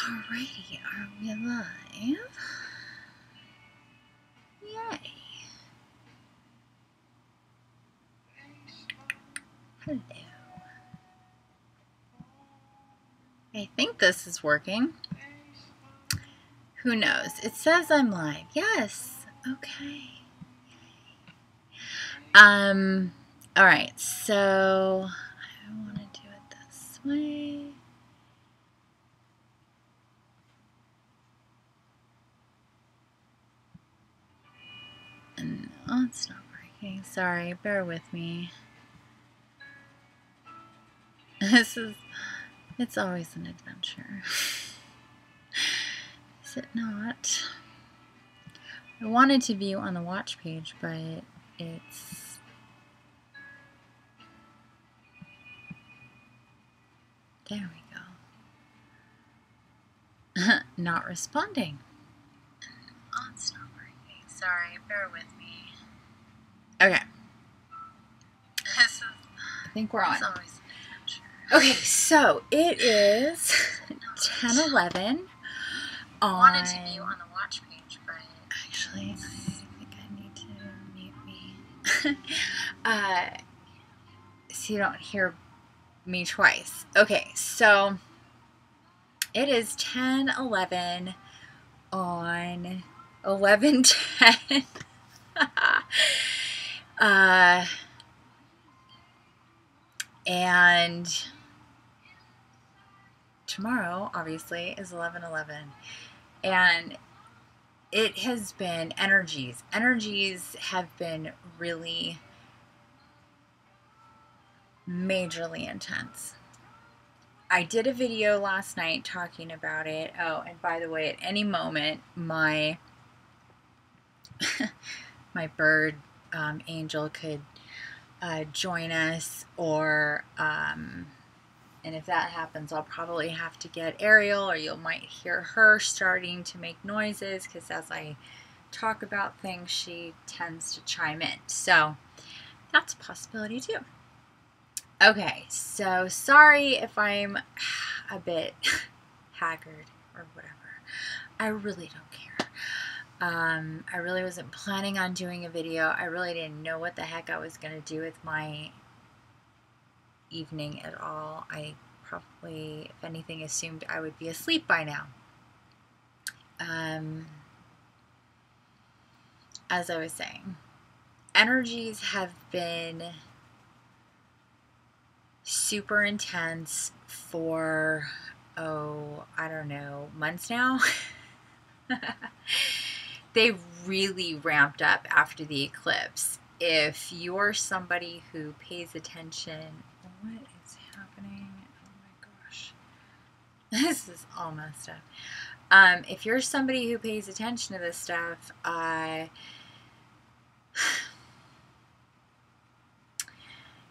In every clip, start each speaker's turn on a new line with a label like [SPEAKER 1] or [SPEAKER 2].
[SPEAKER 1] Alrighty, are we live? Yay. Hello. I think this is working. Who knows? It says I'm live. Yes. Okay. Alright, so I want to do it this way. And oh, it's not working. Sorry, bear with me. It's always an adventure. Is it not? I wanted to view on the watch page, but it's there we go. Not responding. Oh, it's not working. Sorry, bear with me. Okay. I think we're on. Okay, so it is 10:11 on. I wanted to view on the watch page, but actually, I think I need to mute me. So you don't hear me twice. Okay, so it is 10:11 on 11:10. And tomorrow, obviously, is 11/11. And it has been energies. Energies have been really majorly intense. I did a video last night talking about it. Oh, and by the way, at any moment, my my bird angel could join us, or and if that happens, I'll probably have to get Ariel, or you might hear her starting to make noises, because as I talk about things, she tends to chime in. So that's a possibility too. Okay, so sorry if I'm a bit haggard or whatever. I really don't care. I really wasn't planning on doing a video. I really didn't know what the heck I was going to do with my evening at all. I probably, if anything, assumed I would be asleep by now. As I was saying, energies have been super intense for, I don't know, months now. They really ramped up after the eclipse. If you're somebody who pays attention, what is happening? Oh my gosh. This is all messed up. If you're somebody who pays attention to this stuff,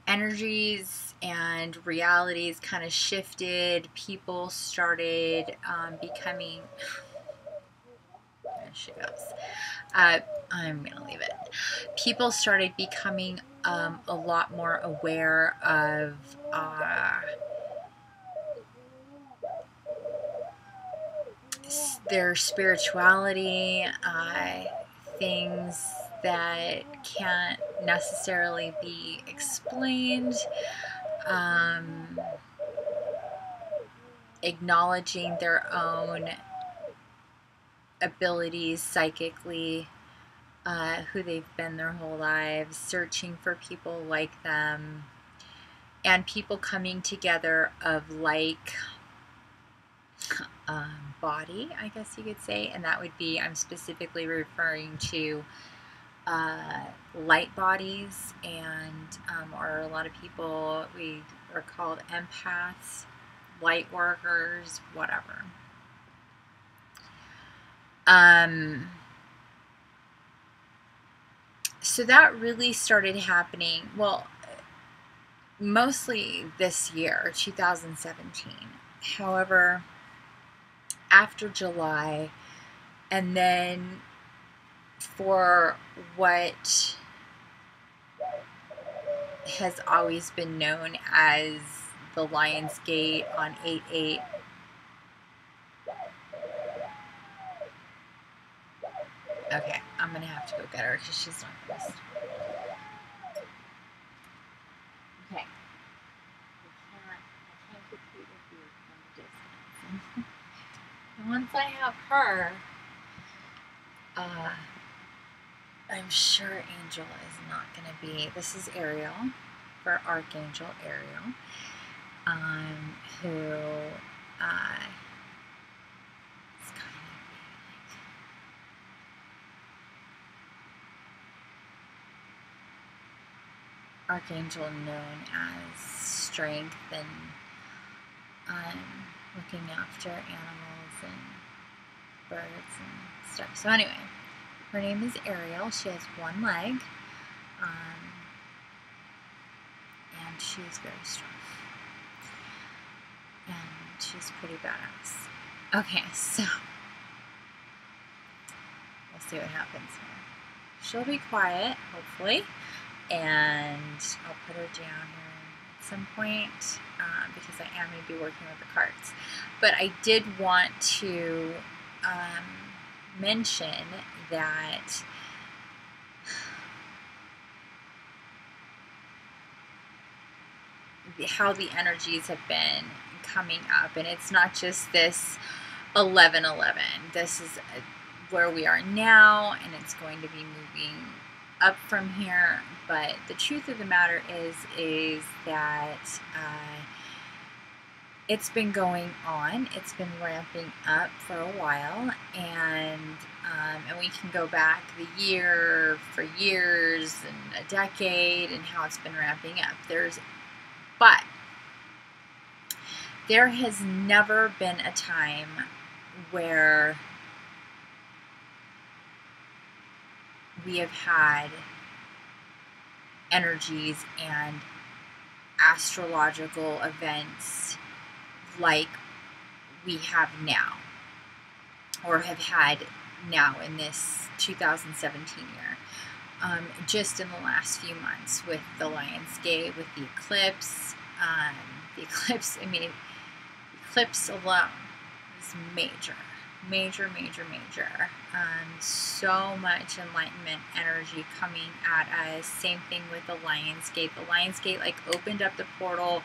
[SPEAKER 1] energies and realities kind of shifted. People started becoming... There she goes. I'm going to leave it. People started becoming a lot more aware of their spirituality, things that can't necessarily be explained, acknowledging their own abilities psychically, who they've been their whole lives, searching for people like them, and people coming together of like body, I guess you could say, and that would be, I'm specifically referring to light bodies, and or a lot of people, we are called empaths, light workers, whatever. So that really started happening, well, mostly this year, 2017. However, after July, and then for what has always been known as the Lion's Gate on 8/8, Okay, I'm gonna have to go get her because she's not close. Okay. I can't compete with you from a distance. And once I have her, I'm sure Angel is not going to be. This is Ariel, for Archangel Ariel, who is kind of like Archangel known as strength and looking after animals and birds and stuff. So anyway, her name is Ariel. She has one leg, and she's very strong. And she's pretty badass. Okay, so we'll see what happens here. She'll be quiet, hopefully, and I'll put her down here at some point because I am going to be working with the cards. But I did want to mention that how the energies have been coming up, and it's not just this 11-11. This is where we are now, and it's going to be moving up from here. But the truth of the matter is that it's been going on. It's been ramping up for a while, and we can go back the year for years and a decade, and how it's been ramping up. But there has never been a time where we have had energies and astrological events like we have now, or have had now in this 2017 year. Just in the last few months with the Lionsgate, with the eclipse. The eclipse alone is major. So much enlightenment energy coming at us. Same thing with the Lionsgate. The Lionsgate like opened up the portal,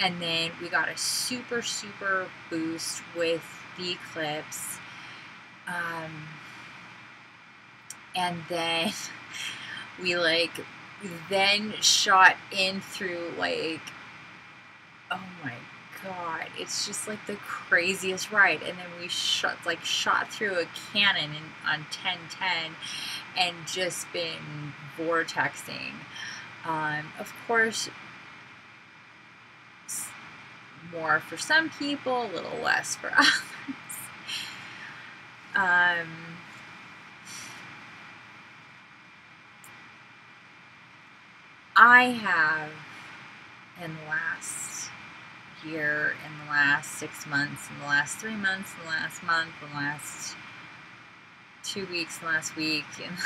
[SPEAKER 1] and then we got a super boost with the eclipse. And then we then shot in through oh my god, it's just like the craziest ride. And then we shot through a cannon on 1010 and just been vortexing. Of course, more for some people, a little less for others. I have, in the last year, in the last 6 months, in the last 3 months, in the last month, in the last 2 weeks, last week, and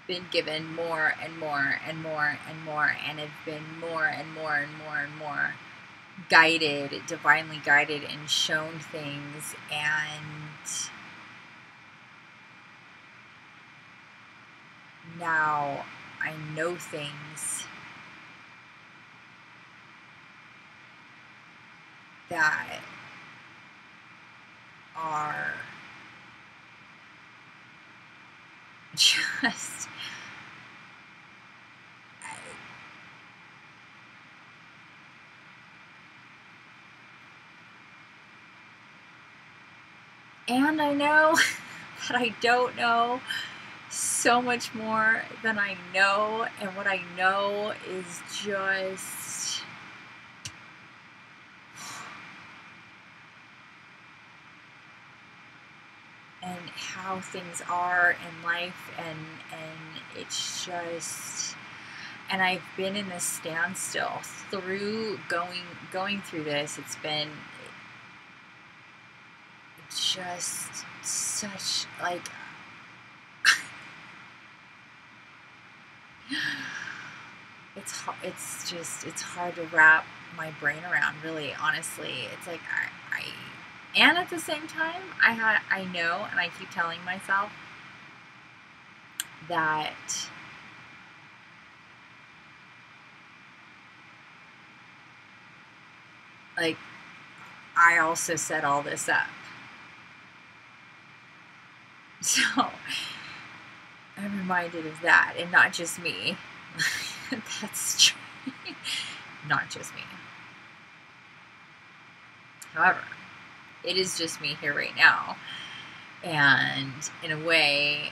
[SPEAKER 1] been given more and more and more and more, and have been more and more and more and more guided, divinely guided, and shown things, and now I know things that are just and I know that I don't know so much more than I know, and what I know is just and how things are in life, and it's just, and I've been in this standstill through going through this. It's been just such it's hard to wrap my brain around, really, honestly. It's like and at the same time, I know, and I keep telling myself, that like I also set all this up. So I'm reminded of that, and not just me. That's true. Not just me. However, it is just me here right now. And in a way,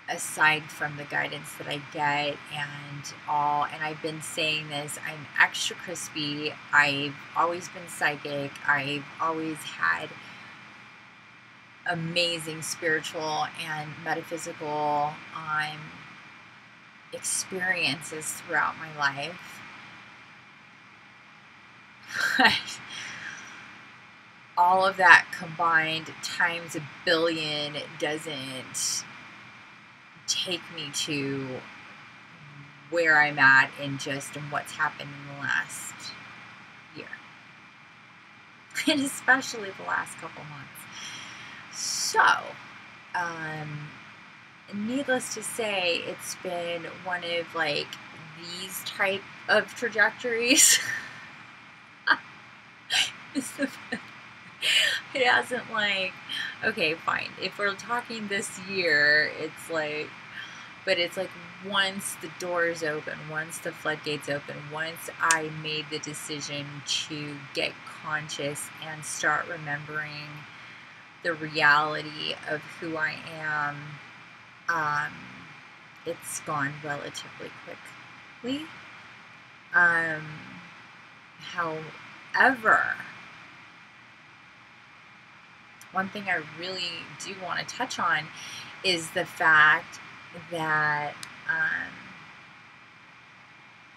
[SPEAKER 1] aside from the guidance that I get and I've been saying this, I'm extra crispy. I've always been psychic. I've always had amazing spiritual and metaphysical experiences throughout my life. But all of that combined times a billion doesn't take me to where I'm at in what's happened in the last year. And especially the last couple months. So, needless to say, it's been one of like these type of trajectories. It hasn't like, okay, fine. If we're talking this year, it's like, but it's like once the doors open, once the floodgates open, once I made the decision to get conscious and start remembering the reality of who I am, it's gone relatively quickly. However, one thing I really do want to touch on is the fact that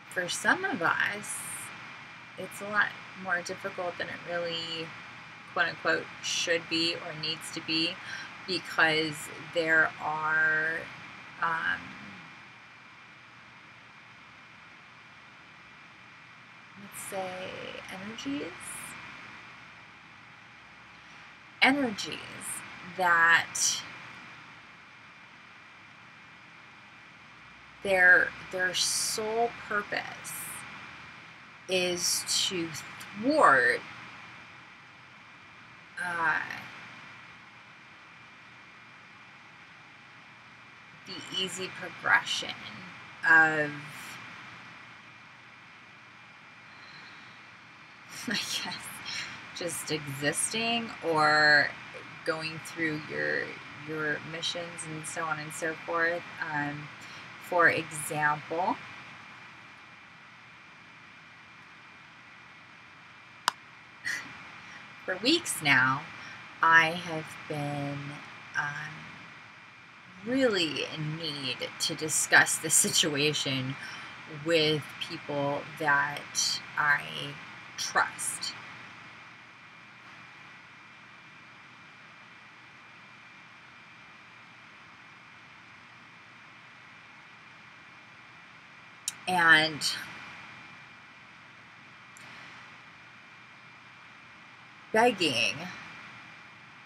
[SPEAKER 1] for some of us, it's a lot more difficult than it really, quote unquote, should be or needs to be, because there are let's say energies that their sole purpose is to thwart the easy progression of, I guess, just existing or going through your missions and so on and so forth. For example, for weeks now, I have been really in need to discuss the situation with people that I trust. And begging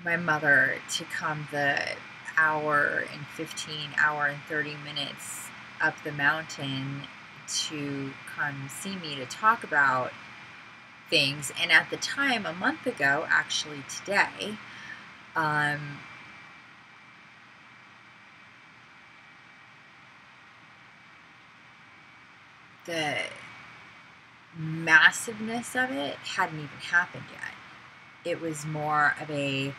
[SPEAKER 1] my mother to come the hour and 30 minutes up the mountain to come see me to talk about things. And at the time, a month ago, actually today, the massiveness of it hadn't even happened yet. It was more of a,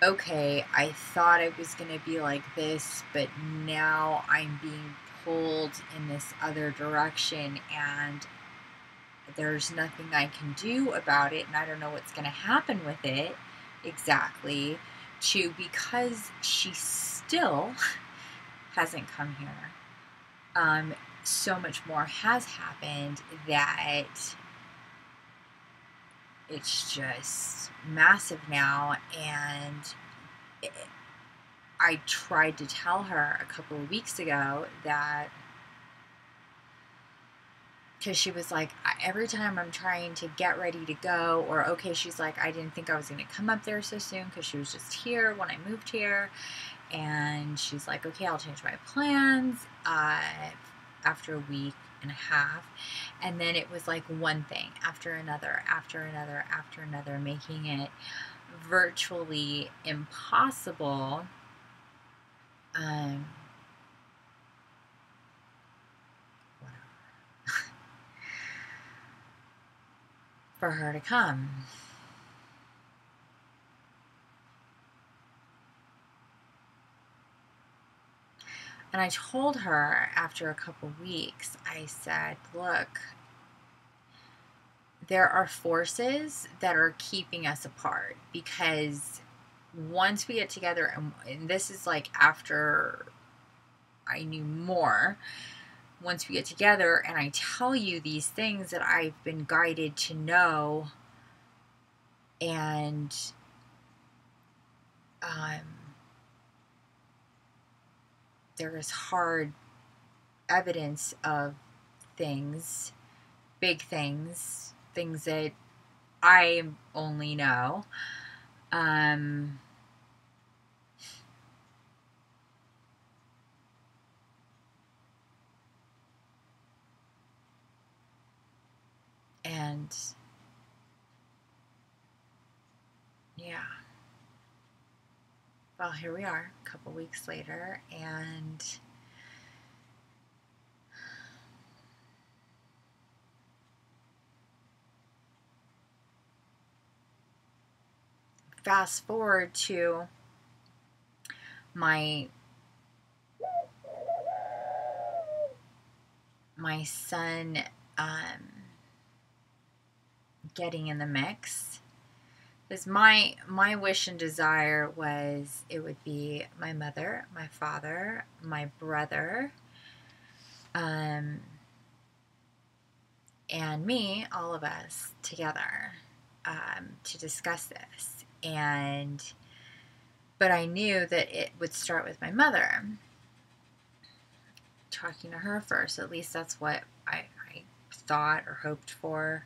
[SPEAKER 1] okay, I thought it was going to be like this, but now I'm being pulled in this other direction, and there's nothing I can do about it, and I don't know what's going to happen with it exactly, to because she still hasn't come here. So much more has happened that it's just massive now. And I tried to tell her a couple of weeks ago that, because she was like, every time I'm trying to get ready to go, or okay, she's like, I didn't think I was going to come up there so soon because she was just here when I moved here. And she's like, okay, I'll change my plans after a week and a half. And then it was like one thing after another, after another, after another, making it virtually impossible for her to come. And I told her after a couple weeks, I said, look, there are forces that are keeping us apart, because once we get together, and this is like after I knew more, once we get together and I tell you these things that I've been guided to know, and there is hard evidence of things, big things, things that I only know. And yeah. Well, here we are, a couple weeks later, and fast forward to my son getting in the mix. Because my wish and desire was it would be my mother, my father, my brother, and me, all of us together, to discuss this. But I knew that it would start with my mother. Talking to her first, at least that's what I thought or hoped for.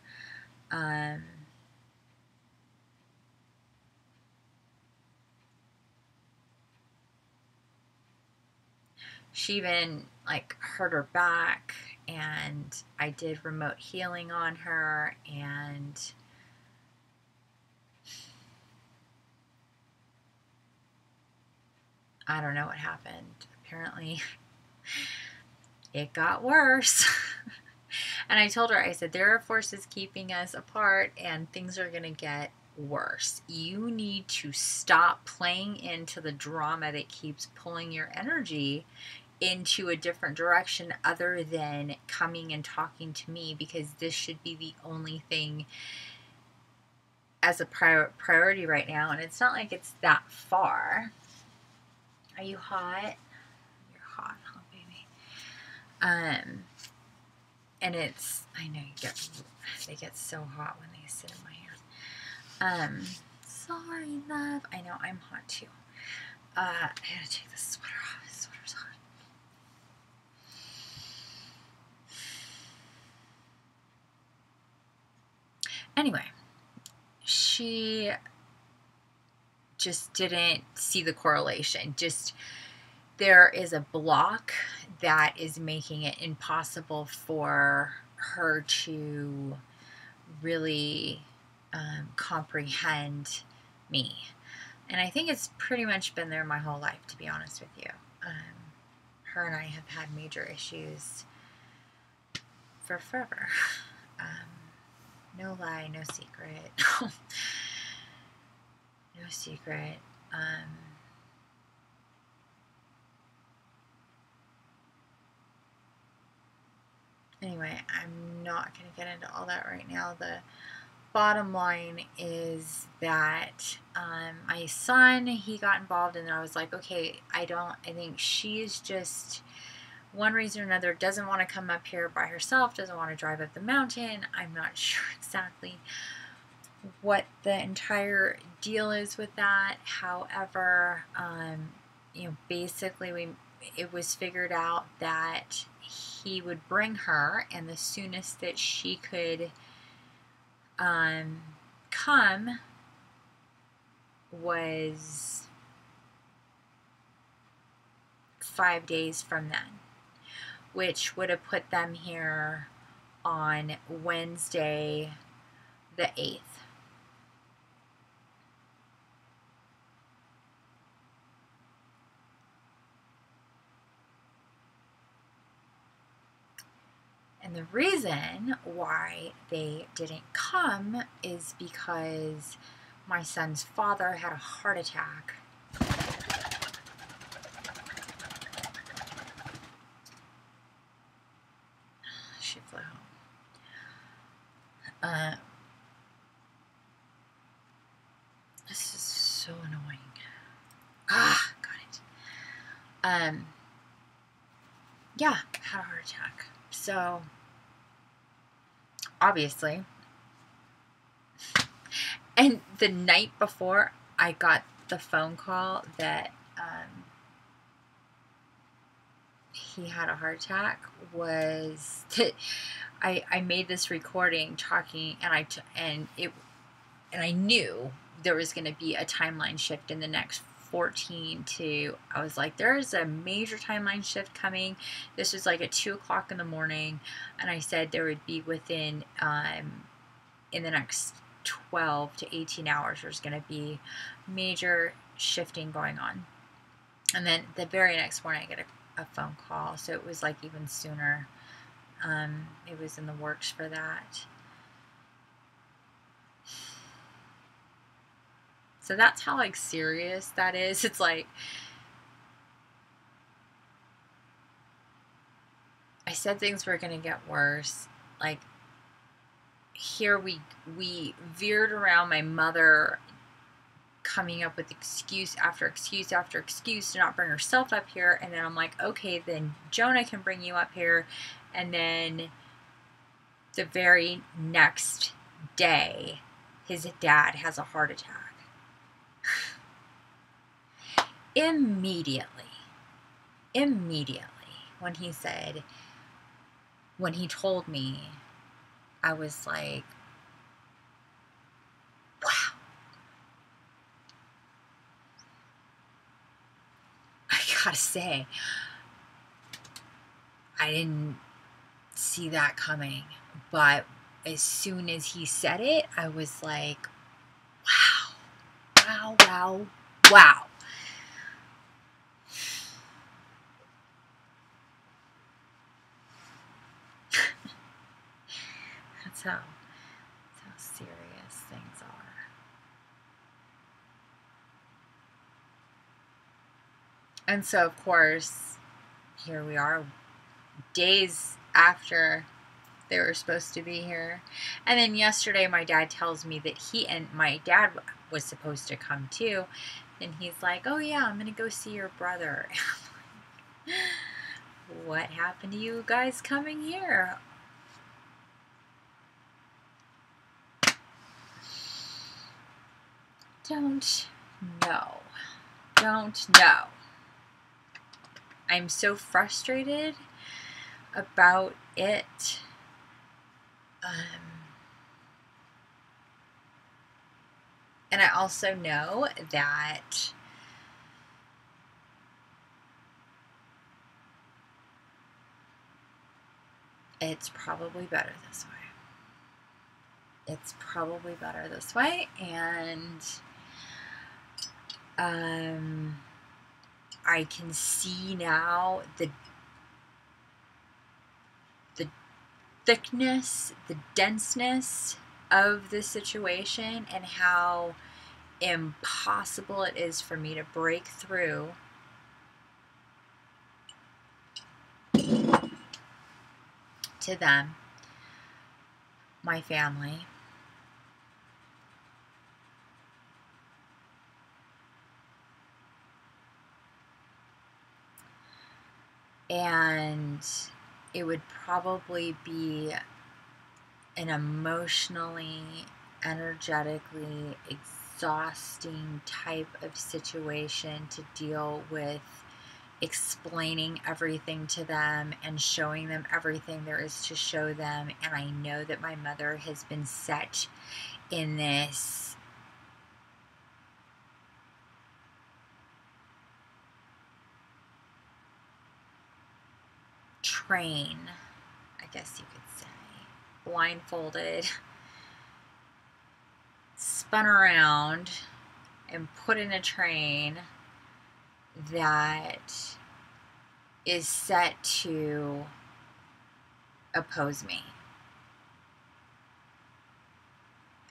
[SPEAKER 1] She even like hurt her back, and I did remote healing on her, and I don't know what happened. Apparently it got worse. And I told her, I said, there are forces keeping us apart and things are going to get worse. You need to stop playing into the drama that keeps pulling your energy into a different direction other than coming and talking to me, because this should be the only thing as a priority right now. And it's not like it's that far. Are you hot? You're hot, huh, baby? And it's, I know they get so hot when they sit in my hand. Sorry, love. I know, I'm hot too. I gotta take this sweater off. This sweater's hot. Anyway, she just didn't see the correlation. There is a block that is making it impossible for her to really comprehend me. And I think it's pretty much been there my whole life, to be honest with you. Her and I have had major issues for forever. No lie, no secret. No secret. Anyway, I'm not going to get into all that right now. The bottom line is that my son, he got involved, and I was like, okay, I think she's just, one reason or another, doesn't want to come up here by herself, doesn't want to drive up the mountain. I'm not sure exactly what the entire deal is with that. However, basically it was figured out that he would bring her, and the soonest that she could come was 5 days from then, which would have put them here on Wednesday the 8th. And the reason why they didn't come is because my son's father had a heart attack. She flew home. This is so annoying. Ah, got it. Yeah, had a heart attack. So, obviously. And the night before I got the phone call that he had a heart attack was that I made this recording talking, and I knew there was going to be a timeline shift in the next 14 to, I was like, there's a major timeline shift coming. This was like at 2 o'clock in the morning, and I said there would be within in the next 12 to 18 hours there's going to be major shifting going on. And then the very next morning I get a phone call, so it was like even sooner. It was in the works for that. So that's how like serious that is. It's like, I said things were gonna get worse. Like, here we veered around my mother coming up with excuse after excuse after excuse to not bring herself up here, and then I'm like, okay, then Jonah can bring you up here. And then the very next day his dad has a heart attack. Immediately, when he told me, I was like, wow. I gotta say, I didn't see that coming, but as soon as he said it, I was like, wow, wow, wow, wow. That's how serious things are. And so, of course, here we are, days after they were supposed to be here. And then yesterday my dad tells me that my dad was supposed to come too. And he's like, oh yeah, I'm going to go see your brother. What happened to you guys coming here? Don't know. I'm so frustrated about it. And I also know that it's probably better this way. And I can see now the thickness, the denseness of the situation, and how impossible it is for me to break through to them, my family. And it would probably be an emotionally, energetically exhausting type of situation to deal with, explaining everything to them and showing them everything there is to show them. And I know that my mother has been set in this train, I guess you could say, blindfolded, spun around, and put in a train that is set to oppose me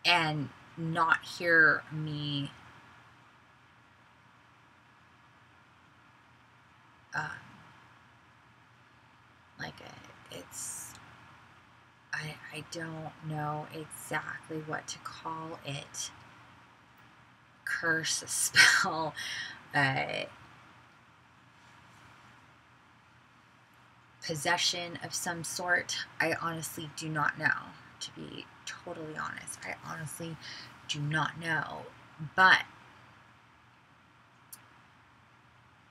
[SPEAKER 1] and not hear me I don't know exactly what to call it. Curse, spell, possession of some sort. I honestly do not know, to be totally honest. I honestly do not know, but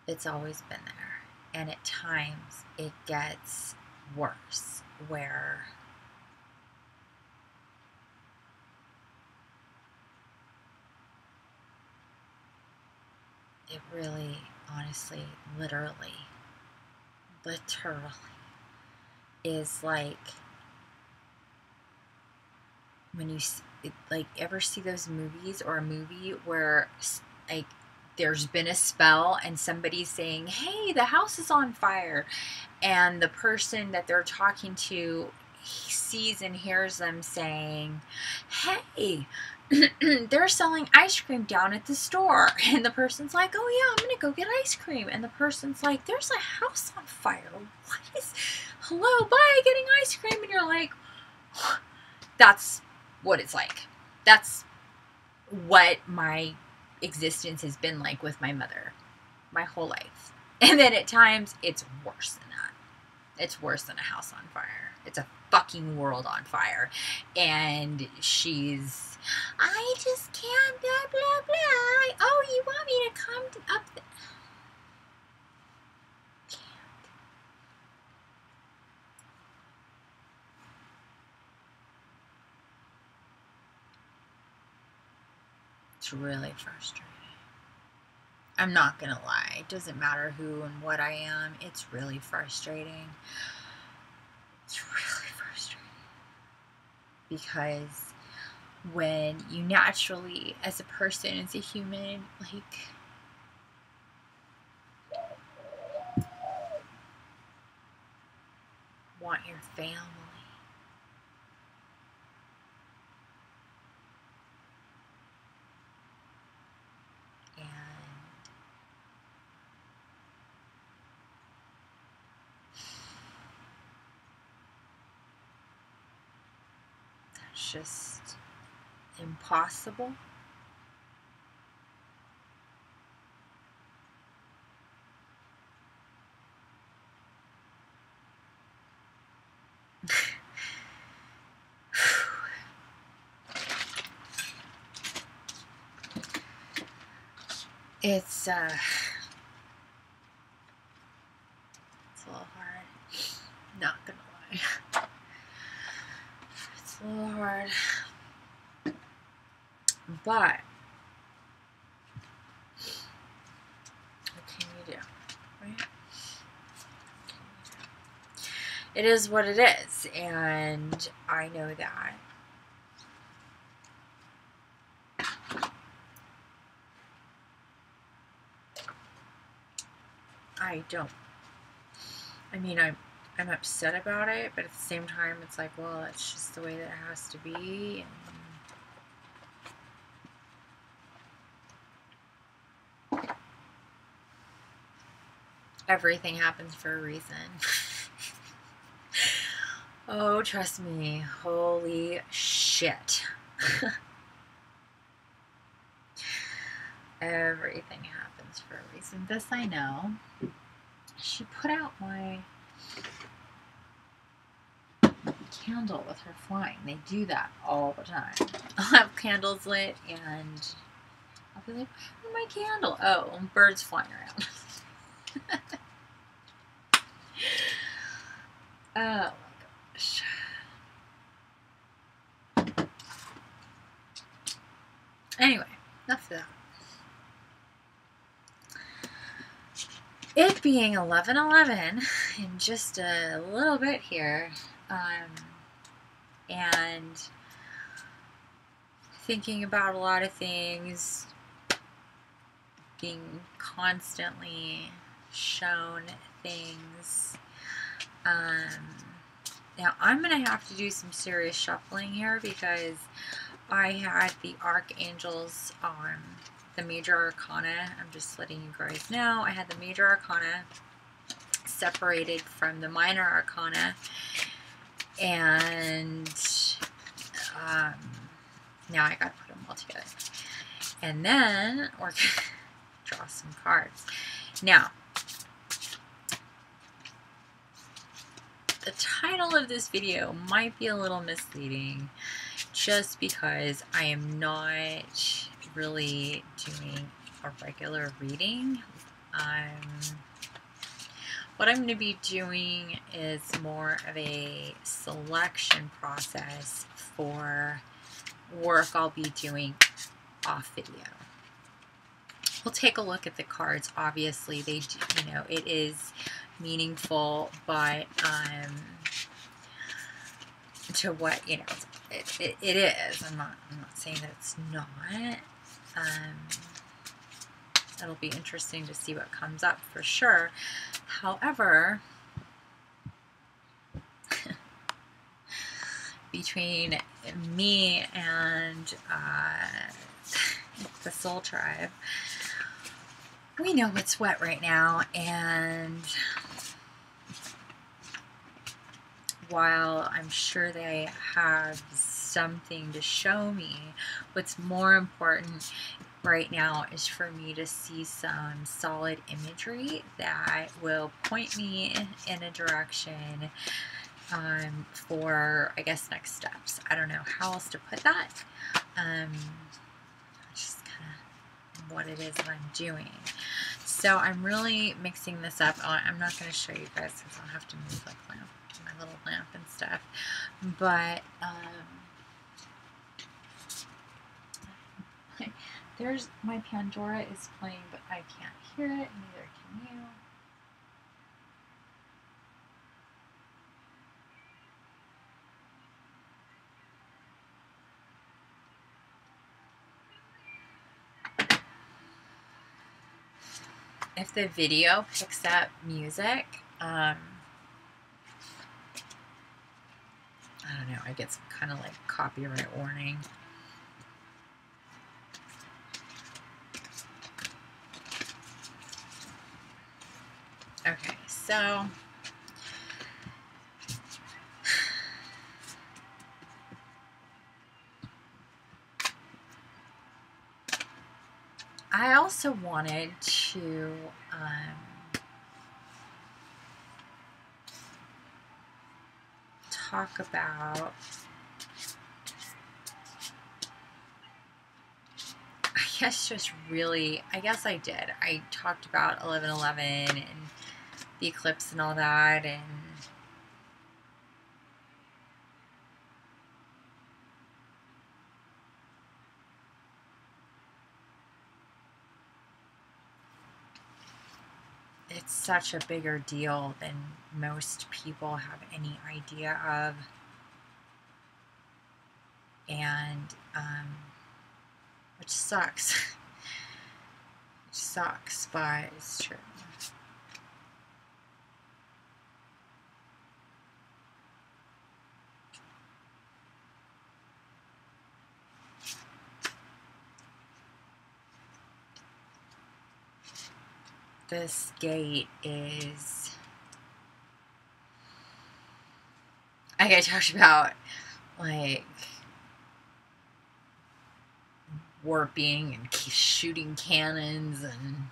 [SPEAKER 1] it's always been there, and at times it gets worse, where it really, honestly, literally is like when you like ever see those movies, or a movie where like there's been a spell and somebody's saying, hey, the house is on fire, and the person that they're talking to sees and hears them saying, hey, they're selling ice cream down at the store, and the person's like, oh yeah, I'm gonna go get ice cream, and the person's like, there's a house on fire, what is, hello, bye, getting ice cream, and you're like, that's what it's like. That's what my existence has been like with my mother my whole life. And then at times it's worse than that. It's worse than a house on fire. It's a fucking world on fire. And she's, I just can't, blah, blah, blah. Oh, you want me to come up? It's really frustrating. I'm not gonna lie. It doesn't matter who and what I am. It's really frustrating. It's really frustrating. Because when you naturally, as a person, as a human, like, want your family, and that's just impossible. It's a little hard. Not gonna lie. It's a little hard. But what can you do? Right? It is what it is, and I know that. I'm upset about it, but at the same time, it's like, well, that's just the way that it has to be. And everything happens for a reason. Oh, trust me. Holy shit. Everything happens for a reason. This I know. She put out my candle with her flying. They do that all the time. I'll have candles lit and I'll be like, where's my candle? Oh, birds flying around. Oh my gosh. Anyway, enough of that. it being 11:11 in just a little bit here, and thinking about a lot of things, being constantly shown things. Now I'm going to have to do some serious shuffling here because I had the Archangels on the Major Arcana. I'm just letting you guys know. I had the Major Arcana separated from the Minor Arcana, and now I got to put them all together. And then we're going to draw some cards. Now, the title of this video might be a little misleading just because I am not really doing a regular reading. What I'm going to be doing is more of a selection process for work I'll be doing off video. We'll take a look at the cards. Obviously, they do, it is meaningful, but to what it is. I'm not saying that it's not. It'll be interesting to see what comes up for sure. However, between me and the Soul Tribe, we know what's what right now, and while I'm sure they have something to show me, what's more important right now is for me to see some solid imagery that will point me in a direction for, I guess, next steps. I don't know how else to put that. Just kind of what it is that I'm doing. So I'm really mixing this up. I'm not going to show you guys because I'll have to move like my little lamp and stuff. But there's my Pandora is playing, but I can't hear it, neither can you. If the video picks up music, I don't know, I get some kind of like copyright warning. Okay, so I also wanted to talk about, I guess I did. I talked about 11/11 and the eclipse and all that, and it's such a bigger deal than most people have any idea of. And which sucks. Which sucks, but it's true. This gate is, like I talked about, like warping and shooting cannons, and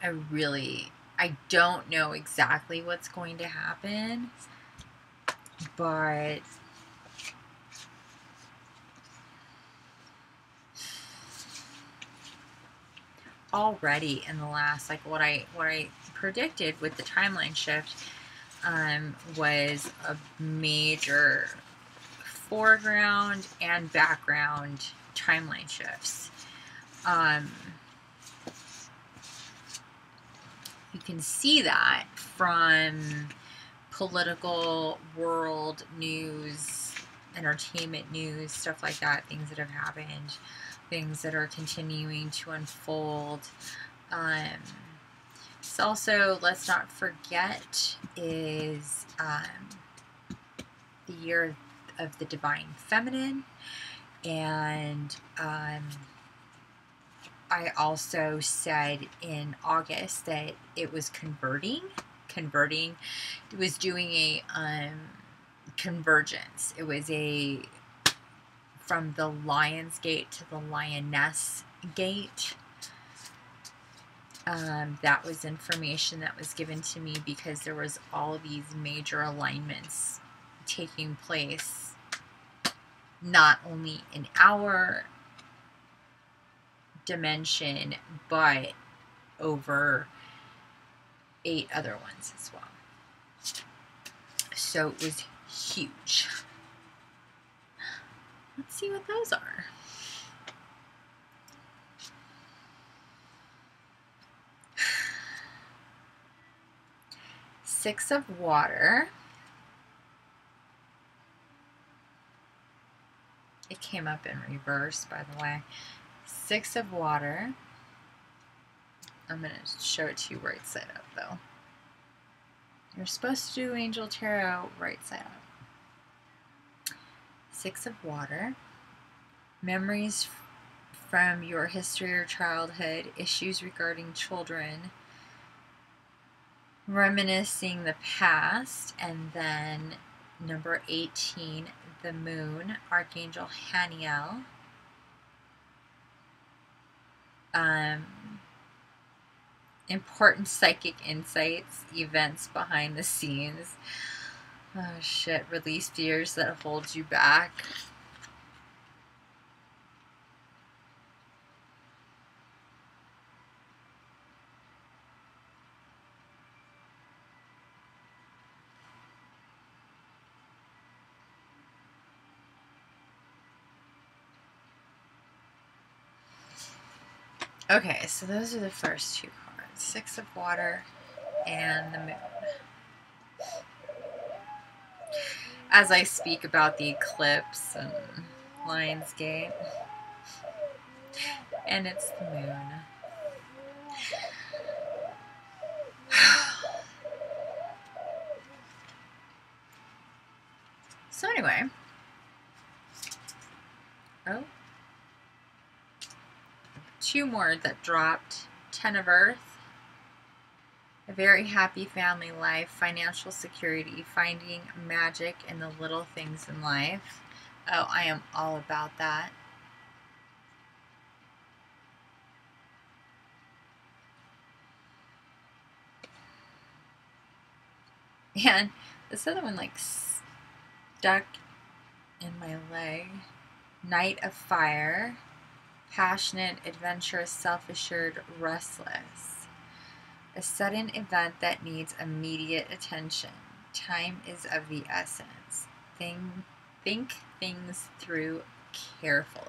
[SPEAKER 1] I don't know exactly what's going to happen, but already in the last, like what I predicted with the timeline shift was a major foreground and background timeline shifts. You can see that from political, world news, entertainment news, stuff like that, things that have happened, things that are continuing to unfold. It's also, let's not forget, is the year of the Divine Feminine. And I also said in August that it was converting. It was doing a convergence. It was from the Lion's Gate to the Lioness Gate. That was information that was given to me because there was all of these major alignments taking place, not only in our dimension, but over 8 other ones as well. So it was huge. Let's see what those are. Six of Water. It came up in reverse, by the way. Six of Water. I'm going to show it to you right side up, though. You're supposed to do Angel Tarot right side up. Six of Water. Memories from your history or childhood. Issues regarding children. Reminiscing the past. And then number 18, the Moon, Archangel Haniel. Important psychic insights, events behind the scenes. Oh shit, release fears that hold you back. Okay, so those are the first 2 cards. Six of Water and the Moon. As I speak about the eclipse and Lion's Gate. And it's the Moon. So anyway. Oh. 2 more that dropped. 10 of Earth. A very happy family life, financial security, finding magic in the little things in life. Oh, I am all about that. And this other one like stuck in my leg. Knight of Fire. Passionate, adventurous, self-assured, restless. A sudden event that needs immediate attention. Time is of the essence. Think things through carefully.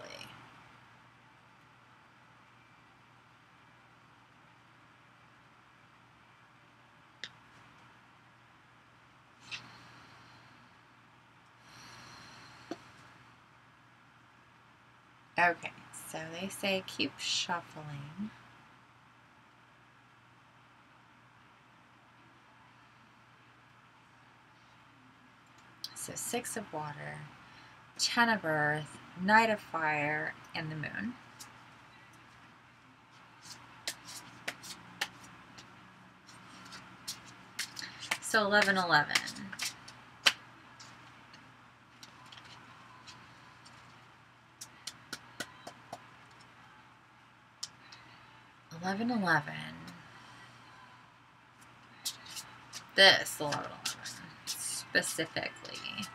[SPEAKER 1] Okay, so they say keep shuffling. So 6 of Water, 10 of Earth, Knight of Fire, and the Moon. So 1111. 1111. This 1111 specifically,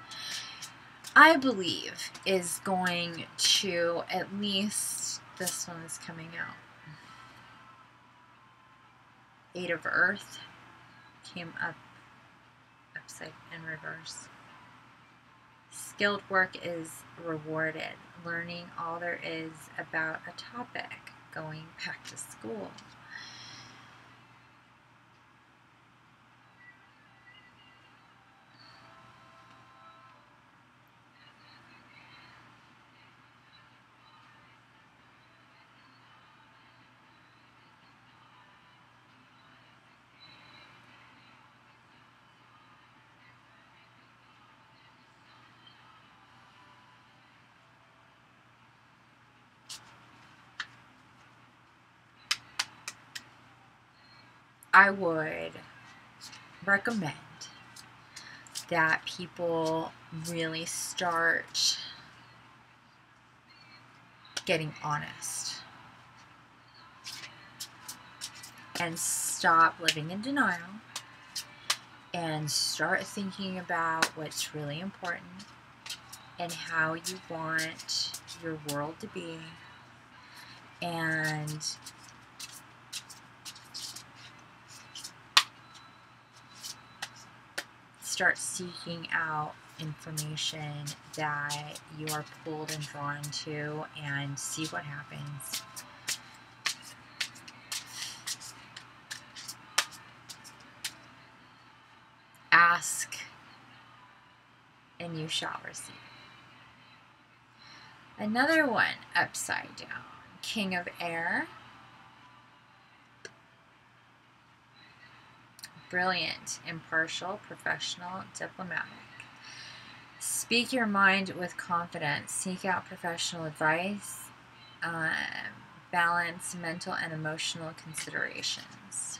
[SPEAKER 1] I believe, is going to, at least this one is coming out. 8 of Earth came up upside in reverse. Skilled work is rewarded. Learning all there is about a topic. Going back to school. I would recommend that people really start getting honest and stop living in denial and start thinking about what's really important and how you want your world to be, and start seeking out information that you are pulled and drawn to and see what happens. Ask and you shall receive. Another one upside down, King of Air. Brilliant, impartial, professional, diplomatic. Speak your mind with confidence. Seek out professional advice. Balance mental and emotional considerations.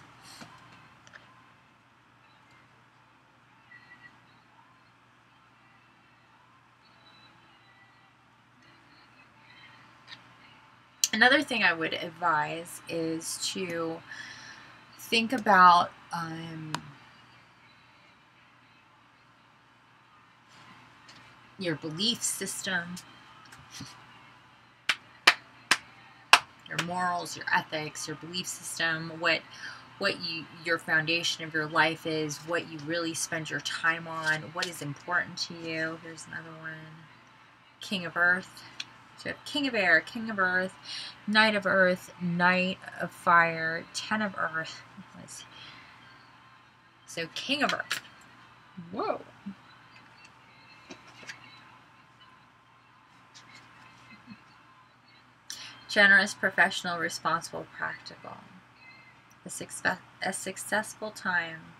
[SPEAKER 1] Another thing I would advise is to think about your belief system, your morals, your ethics, your belief system, what your foundation of your life is, what you really spend your time on, what is important to you. Here's another one, King of Earth. So we have King of Air, King of Earth, Knight of Earth, Knight of Fire, Ten of Earth. Let's see. So King of Earth. Whoa. Generous, professional, responsible, practical. A successful time.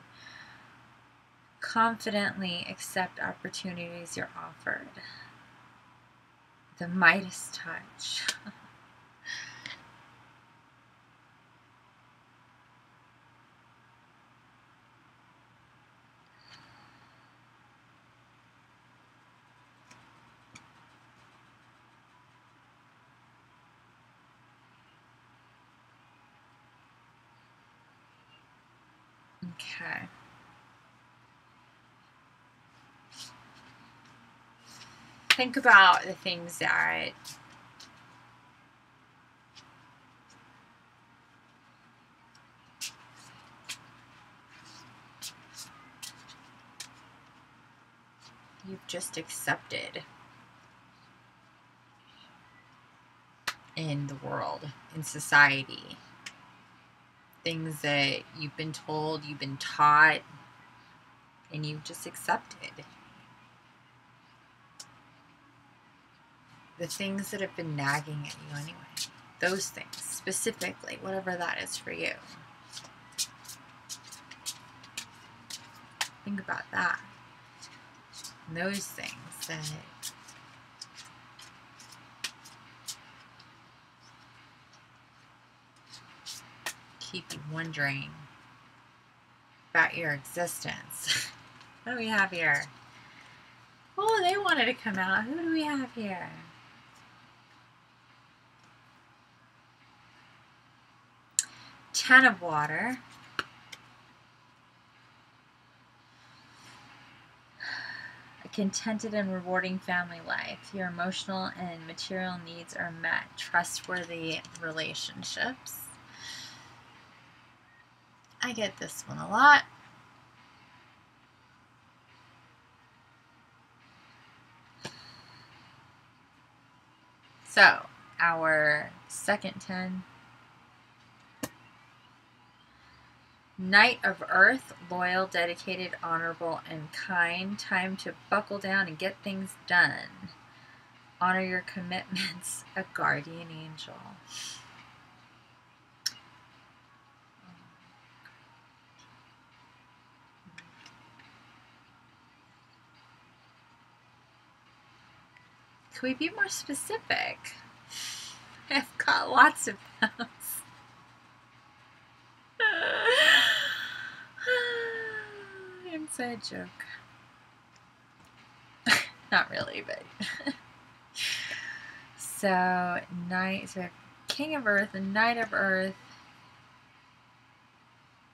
[SPEAKER 1] Confidently accept opportunities you're offered. The Midas touch. Okay. Think about the things that you've just accepted in the world, in society. Things that you've been told, you've been taught, and you've just accepted. The things that have been nagging at you anyway. Those things, specifically, whatever that is for you. Think about that. And those things that keep you wondering about your existence. What do we have here? Oh, they wanted to come out. Who do we have here? Ten of Water. A contented and rewarding family life. Your emotional and material needs are met. Trustworthy relationships. I get this one a lot. So, our second 10. Knight of Earth, loyal, dedicated, honorable, and kind. Time to buckle down and get things done. Honor your commitments. A guardian angel. Could we be more specific? I've got lots of those. Inside joke. Not really, but. So King of Earth and Knight of Earth.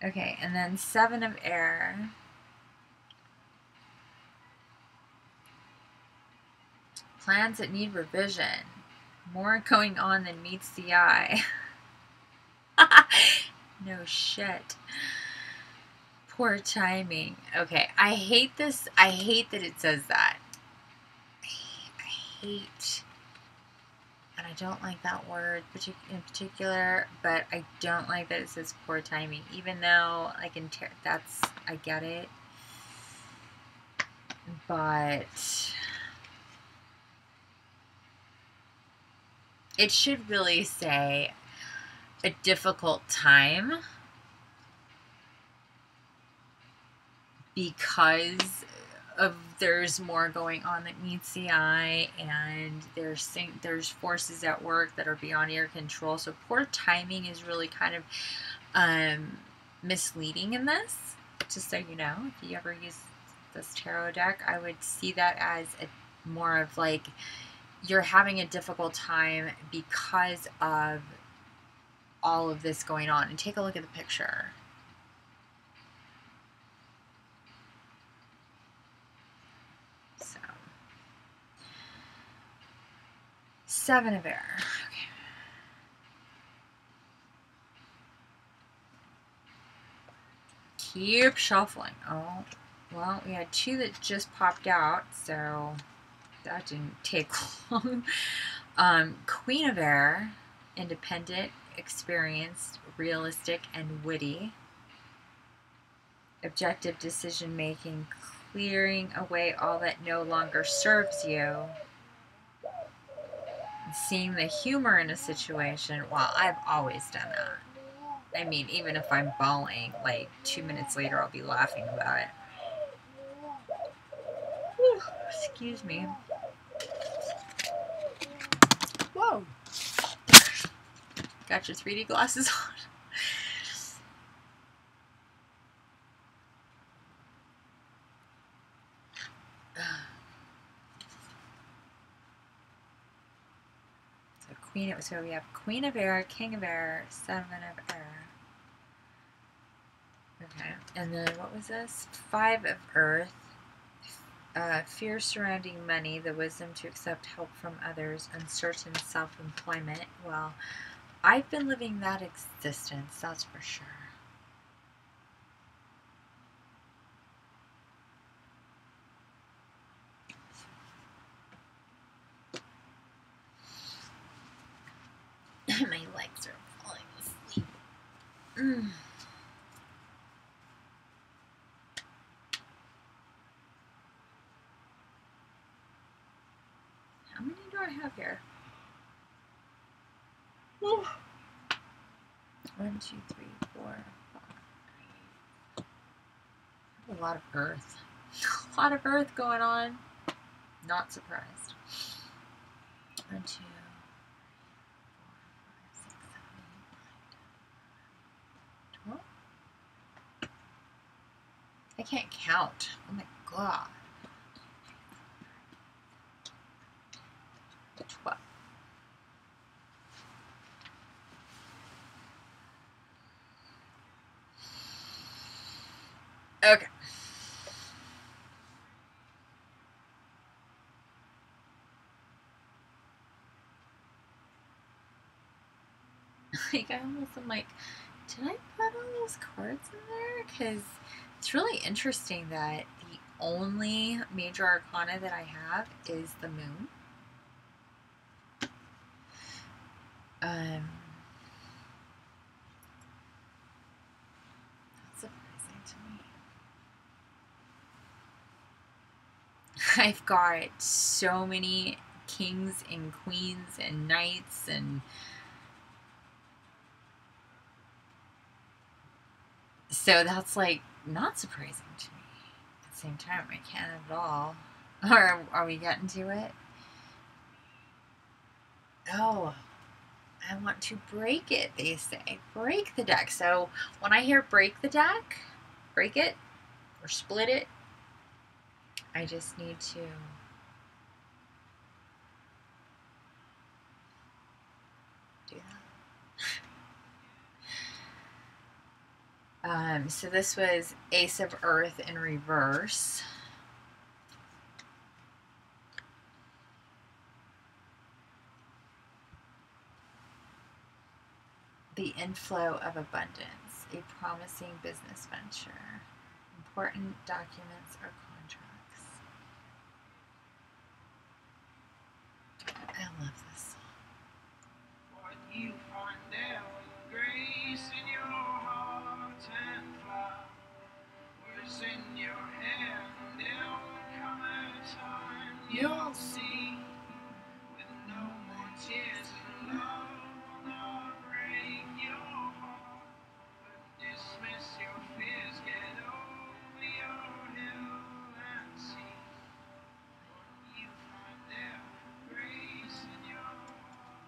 [SPEAKER 1] Okay, and then 7 of Air. Plans that need revision. More going on than meets the eye. No shit. Poor timing. Okay, I hate this. I hate that it says that. I hate, and I don't like that word in particular, but I don't like that it says poor timing, even though I can I get it, but it should really say a difficult time, because there's more going on that meets the eye, and there's forces at work that are beyond your control. So poor timing is really kind of misleading in this, just so you know. If you ever use this tarot deck, I would see that as more of like you're having a difficult time because of all of this going on. And take a look at the picture. So 7 of Air. Okay. Keep shuffling. Oh, well, we had 2 that just popped out, so that didn't take long. Queen of Air, independent, experienced, realistic, and witty. Objective decision making, clearing away all that no longer serves you. Seeing the humor in a situation. Well, I've always done that. I mean, even if I'm bawling, like 2 minutes later, I'll be laughing about it. Whew, excuse me. Whoa. Got your 3D glasses on. So we have Queen of Air, King of Air, 7 of Air. Okay, and then what was this? 5 of Earth. Fear surrounding money, the wisdom to accept help from others, uncertain self-employment. Well, I've been living that existence, that's for sure. My legs are falling asleep. How many do I have here? 1, 2, 3, 4, 5. A lot of Earth. A lot of Earth going on. Not surprised. 1, 2, 4, 5, 6, 7, 8, 9, 10, 12. I can't count. Oh my god. 12. Okay. Like, I almost am like, did I put all those cards in there? Because it's really interesting that the only major arcana that I have is the moon. Um, that's surprising to me. I've got so many kings and queens and knights, and so that's like not surprising to me. At the same time, I can't at all. Or are we getting to it? Oh, I want to break it, they say. Break the deck. So when I hear break the deck, break it or split it, I just need to do that. So this was Ace of Earth in reverse. The inflow of abundance, a promising business venture, important documents or contracts. I love this song. What you find there with grace in your heart and flowers in your hand, there will come a time you'll see, with no more tears and love will not break your heart. Dismiss your fears, get over your hill and see what you find there, grace in your heart.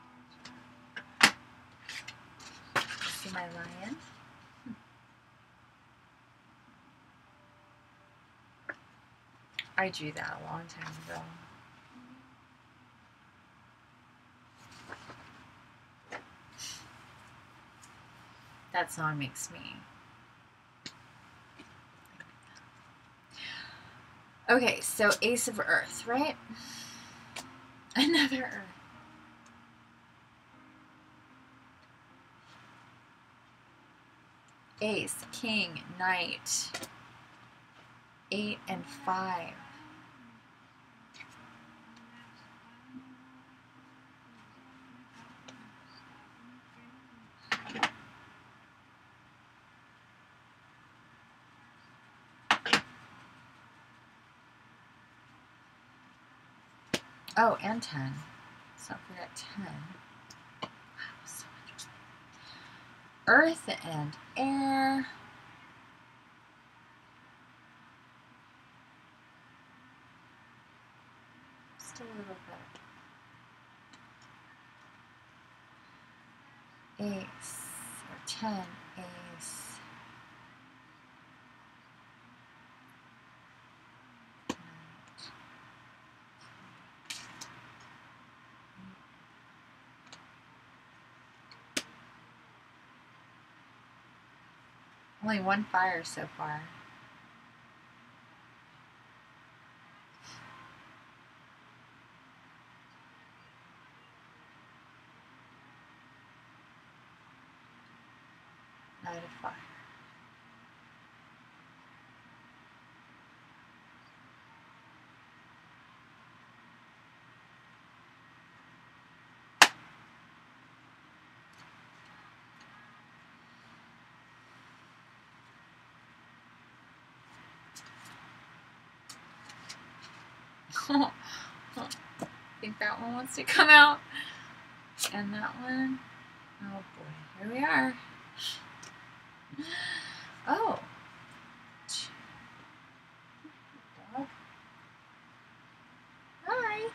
[SPEAKER 1] See my lion? I drew that a long time ago. That song makes me. Okay, so Ace of Earth, right? Another Earth. Ace, King, Knight, 8 and 5. Oh, and 10. Let's not forget 10. Wow, so interesting. Earth and air. Just a little bit. Ace, or 10, ace. Only one fire so far. Knight of fire. I think that one wants to come out. And that one. Oh boy, here we are. Oh. Dog. Hi.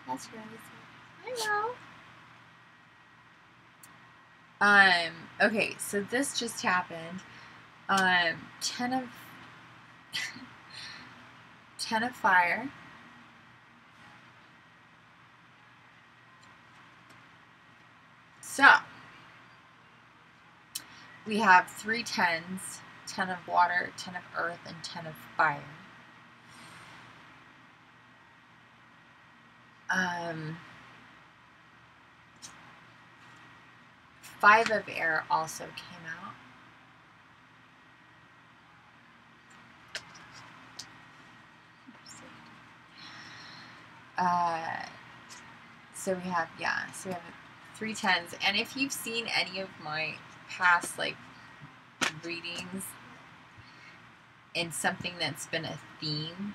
[SPEAKER 1] That's really sweet. Hello. Okay, so this just happened. 10 of 10 of fire. So we have 3 10s, 10 of water, 10 of earth, and 10 of fire. 5 of air also came out. So we have 3 10s. And if you've seen any of my past like readings and something that's been a theme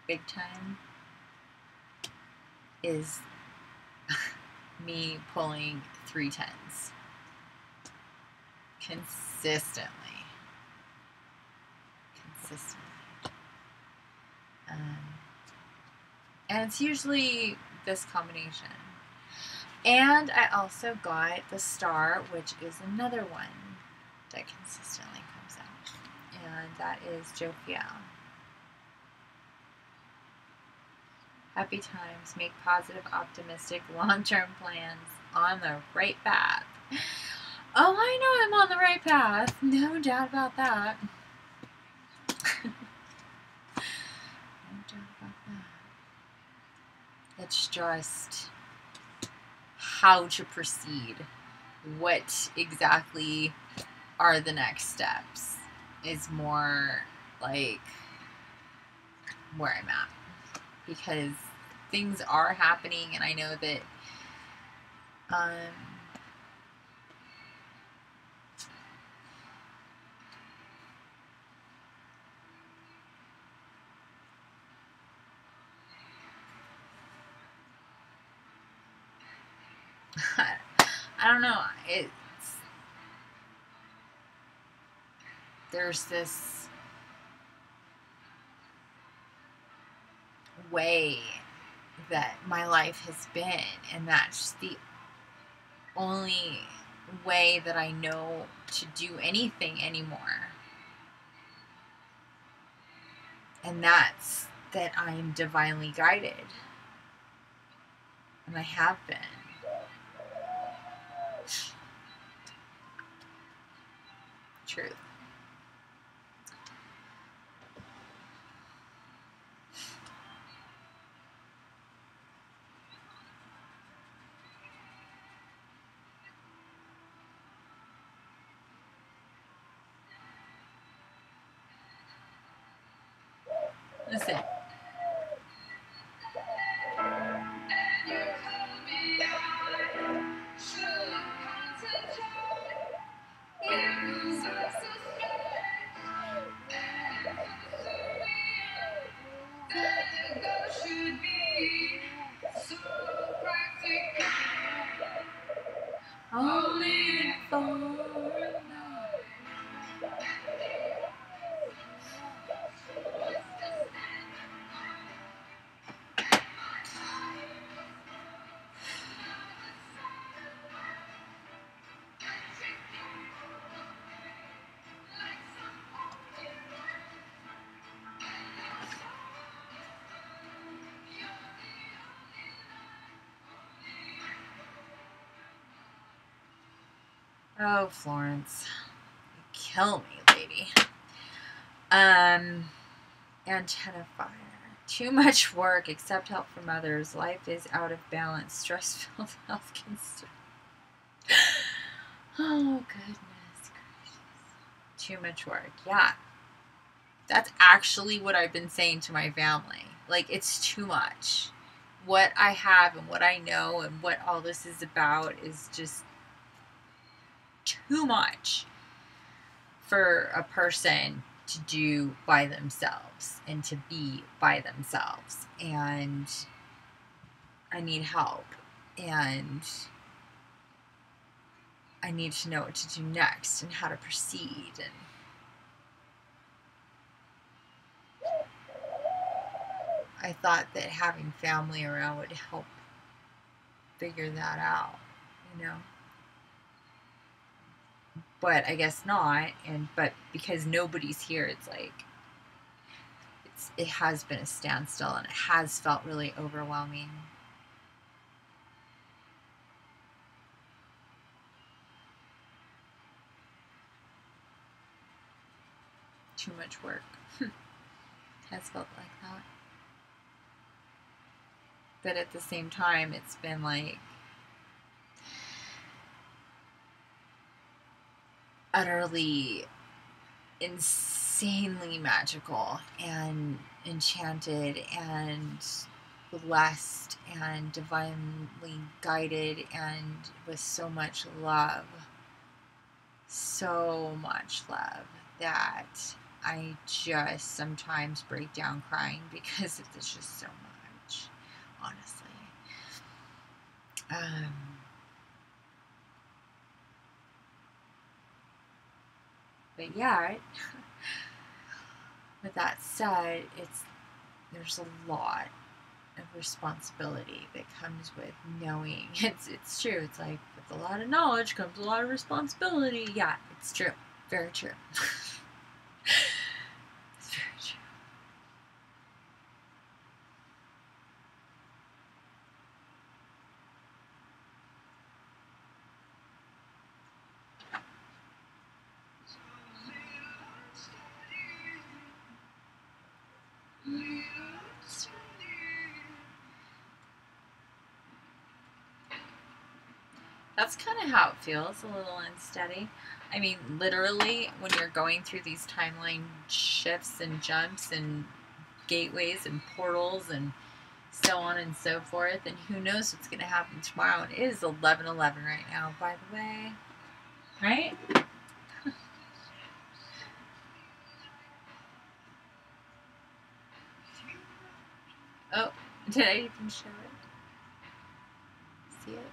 [SPEAKER 1] big time is me pulling 3 10s consistently. And it's usually this combination. And I also got the star, which is another one that consistently comes out. And that is Jophiel. Happy times, make positive, optimistic, long-term plans, on the right path. Oh, I know I'm on the right path. No doubt about that. It's just how to proceed. What exactly are the next steps is more like where I'm at. Because things are happening, and I know that I don't know. There's this way that my life has been, and that's the only way that I know to do anything anymore. And that's that I'm divinely guided. And I have been. Truth. Listen. Only for Oh, Florence. You kill me, lady. Antenna fire. Too much work, accept help from others. Life is out of balance. Stress-filled health concern. Oh, goodness gracious. Too much work. Yeah. That's actually what I've been saying to my family. Like, it's too much. What I have and what I know and what all this is about is just too much for a person to do by themselves and to be by themselves. And I need help. And I need to know what to do next and how to proceed. And I thought that having family around would help figure that out, you know. But I guess not. But because nobody's here, it's like it has been a standstill, and it has felt really overwhelming. Too much work. Has felt like that. But at the same time, it's been like utterly insanely magical and enchanted and blessed and divinely guided and with so much love that I just sometimes break down crying because it's just so much, honestly. But yeah, with that said, there's a lot of responsibility that comes with knowing. It's true. It's like with a lot of knowledge comes a lot of responsibility. Yeah, it's true. Very true. It's very true. That's kind of how it feels, a little unsteady. I mean, literally, when you're going through these timeline shifts and jumps and gateways and portals and so on and so forth, and who knows what's going to happen tomorrow. And it is 11:11 right now, by the way. Right? Oh, did I even show it? See it?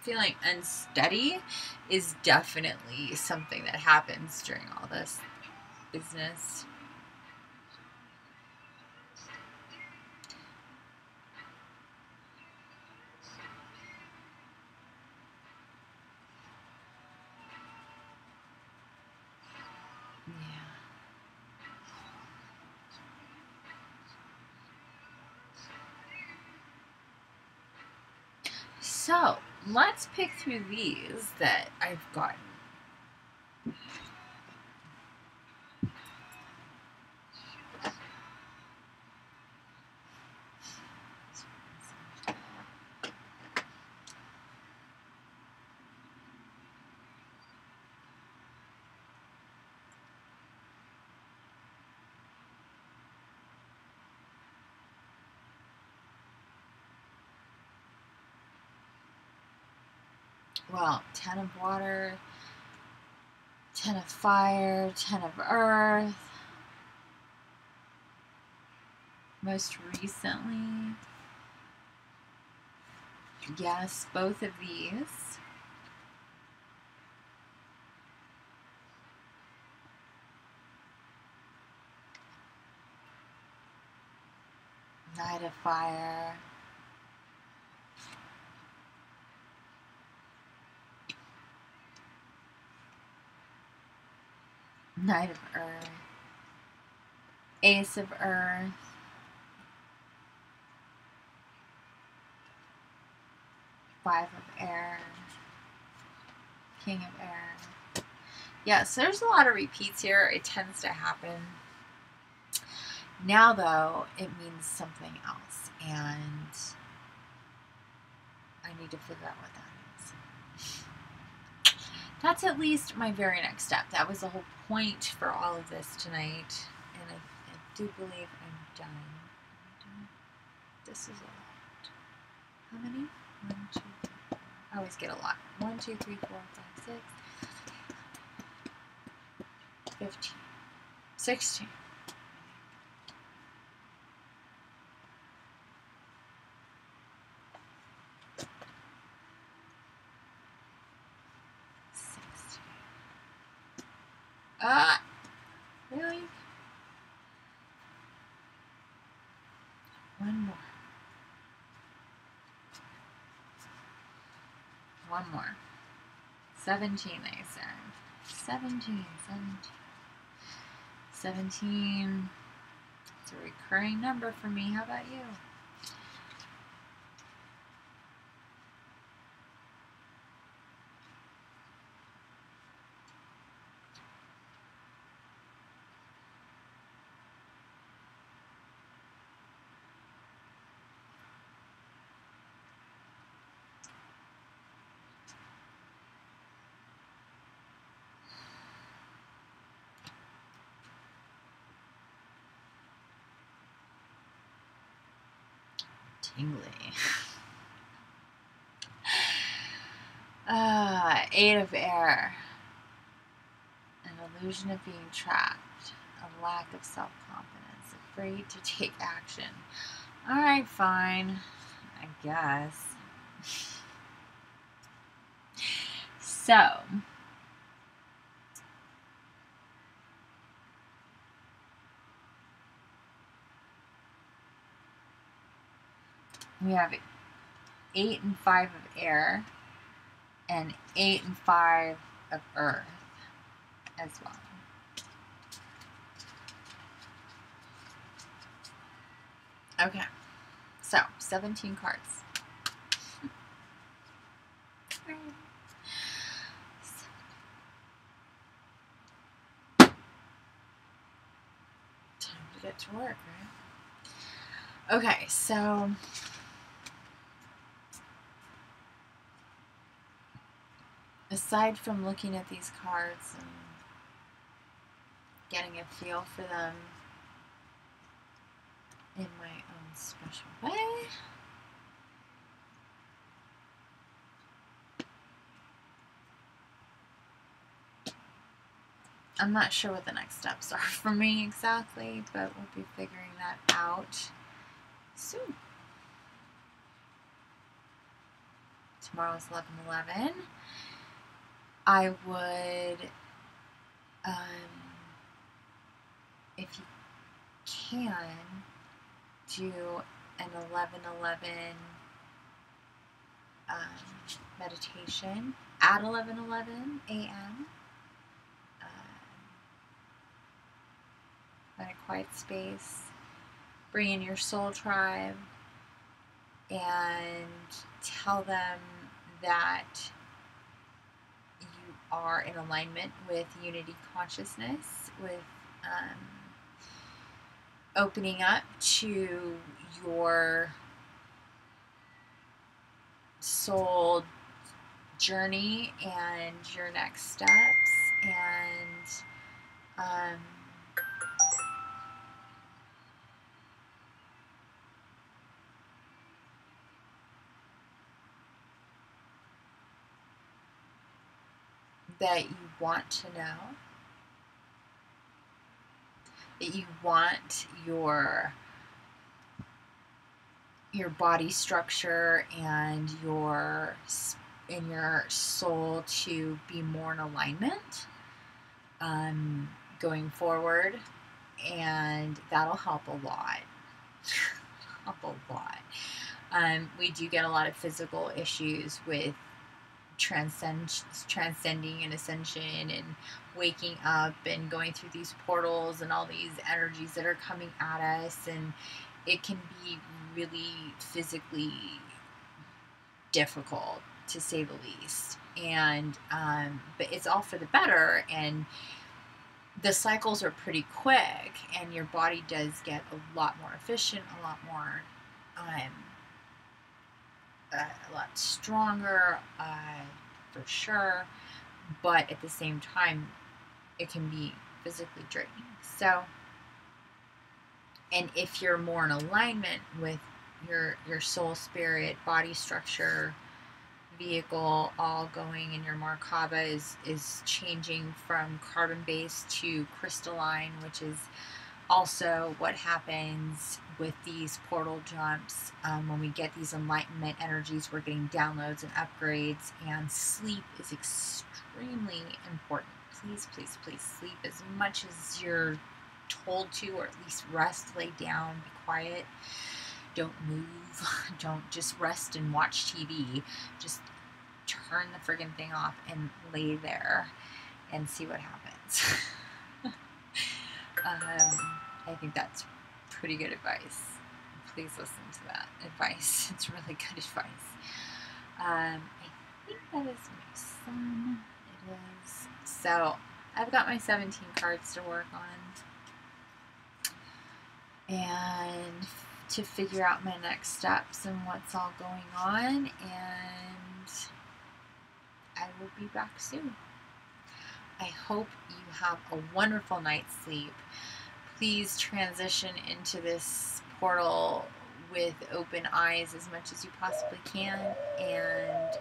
[SPEAKER 1] Feeling unsteady is definitely something that happens during all this business. Yeah. So let's pick through these that I've gotten. Well, 10 of water, 10 of fire, 10 of earth. Most recently, yes, both of these. Knight of fire. Knight of earth. Ace of earth. Five of air. King of air. Yeah, so there's a lot of repeats here. It tends to happen. Now, though, it means something else, and I need to figure out what that is. That's at least my very next step. That was the whole point for all of this tonight, and I do believe I'm done. This is a lot. How many? 1, 2, 3, 4. I always get a lot. 1, 2, 3, 4, 5, 6, 15, 16. Really? One more. One more. 17, they said. 17. 17. It's a recurring number for me. How about you? tingly. Eight of air. An illusion of being trapped. A lack of self-confidence. Afraid to take action. Alright, fine. I guess. So, we have 8 and 5 of air and 8 and 5 of earth as well. Okay, so 17 cards. Time to get to work, right? Okay, so aside from looking at these cards and getting a feel for them in my own special way, I'm not sure what the next steps are for me exactly, but we'll be figuring that out soon. Tomorrow's 11/11. I would, if you can, do an 11/11 meditation at 11:11 a.m. Find a quiet space, bring in your soul tribe, and tell them that you are in alignment with unity consciousness, with opening up to your soul journey and your next steps, and that you want to know, that you want your body structure and your soul to be more in alignment going forward, and that'll help a lot. We do get a lot of physical issues with transcending and ascension and waking up and going through these portals and all these energies that are coming at us, and it can be really physically difficult, to say the least. And but it's all for the better, and the cycles are pretty quick, and your body does get a lot more efficient, a lot more a lot stronger, for sure, but at the same time it can be physically draining. So, and if you're more in alignment with your soul, spirit, body structure, vehicle, all going, and your Merkaba is changing from carbon based to crystalline, which is also what happens with these portal jumps. When we get these enlightenment energies, we're getting downloads and upgrades, and sleep is extremely important. Please, please, please sleep as much as you're told to, or at least rest, lay down, be quiet. Don't move. Don't just rest and watch TV. Just turn the friggin' thing off and lay there and see what happens. I think that's pretty good advice. Please listen to that advice. It's really good advice. I think that is my son. It is. So I've got my 17 cards to work on, and to figure out my next steps and what's all going on, and I will be back soon. I hope you have a wonderful night's sleep. Please transition into this portal with open eyes as much as you possibly can, and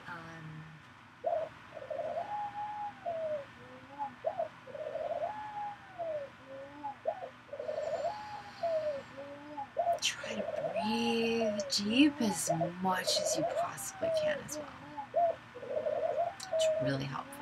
[SPEAKER 1] try to breathe deep as much as you possibly can as well. It's really helpful.